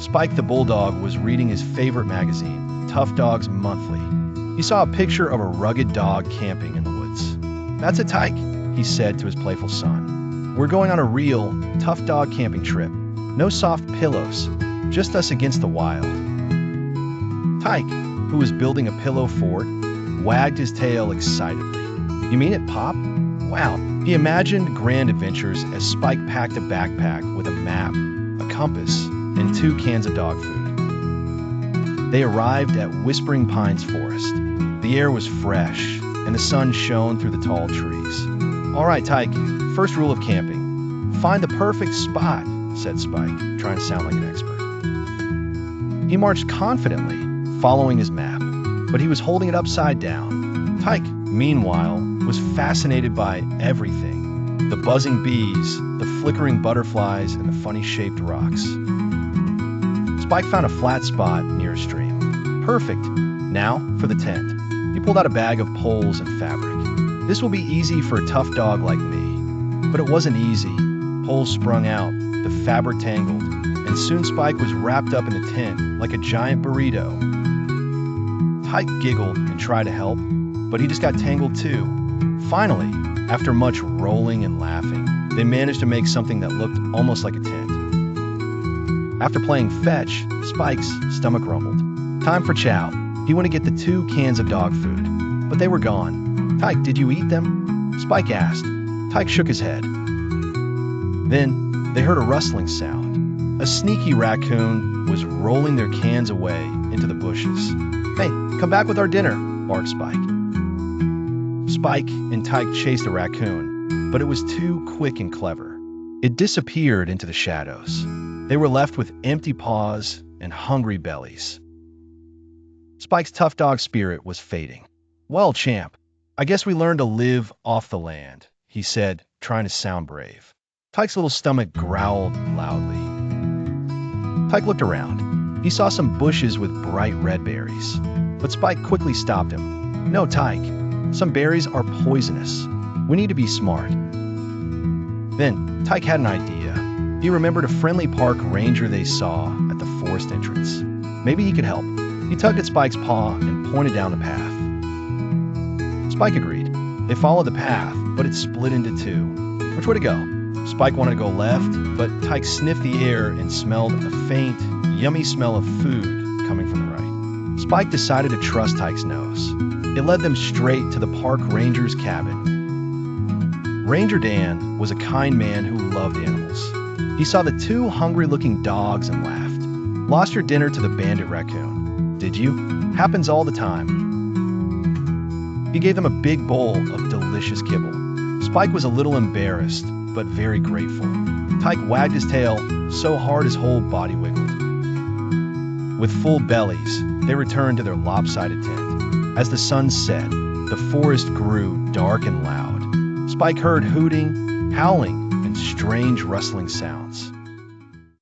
Spike the bulldog was reading his favorite magazine, Tough Dogs Monthly. He saw a picture of a rugged dog camping in the woods. "That's a Tyke," he said to his playful son. "We're going on a real, tough dog camping trip. No soft pillows, just us against the wild." Tyke, who was building a pillow fort, wagged his tail excitedly. "You mean it, Pop? Wow." He imagined grand adventures as Spike packed a backpack with a map, a compass, and 2 cans of dog food. They arrived at Whispering Pines Forest. The air was fresh, and the sun shone through the tall trees. "All right, Tyke, first rule of camping. Find the perfect spot," said Spike, trying to sound like an expert. He marched confidently, following his map, but he was holding it upside down. Tyke, meanwhile, was fascinated by everything: the buzzing bees, the flickering butterflies, and the funny-shaped rocks. Spike found a flat spot near a stream. "Perfect. Now for the tent." He pulled out a bag of poles and fabric. "This will be easy for a tough dog like me." But it wasn't easy. Poles sprung out, the fabric tangled, and soon Spike was wrapped up in the tent like a giant burrito. Tyke giggled and tried to help, but he just got tangled too. Finally, after much rolling and laughing, they managed to make something that looked almost like a tent. After playing fetch, Spike's stomach rumbled. Time for chow. He went to get the 2 cans of dog food, but they were gone. "Tyke, did you eat them?" Spike asked. Tyke shook his head. Then they heard a rustling sound. A sneaky raccoon was rolling their cans away into the bushes. "Hey, come back with our dinner," barked Spike. Spike and Tyke chased the raccoon, but it was too quick and clever. It disappeared into the shadows. They were left with empty paws and hungry bellies. Spike's tough dog spirit was fading. "Well, champ, I guess we learned to live off the land," he said, trying to sound brave. Tyke's little stomach growled loudly. Tyke looked around. He saw some bushes with bright red berries, but Spike quickly stopped him. "No, Tyke, some berries are poisonous. We need to be smart." Then Tyke had an idea. He remembered a friendly park ranger they saw at the forest entrance. Maybe he could help. He tugged at Spike's paw and pointed down the path. Spike agreed. They followed the path, but it split into 2. Which way to go? Spike wanted to go left, but Tyke sniffed the air and smelled a faint, yummy smell of food coming from the right. Spike decided to trust Tyke's nose. It led them straight to the park ranger's cabin. Ranger Dan was a kind man who loved animals. He saw the 2 hungry-looking dogs and laughed. "Lost your dinner to the bandit raccoon, did you? Happens all the time." He gave them a big bowl of delicious kibble. Spike was a little embarrassed, but very grateful. Tyke wagged his tail so hard his whole body wiggled. With full bellies, they returned to their lopsided tent. As the sun set, the forest grew dark and loud. Spike heard hooting, howling, and strange rustling sounds.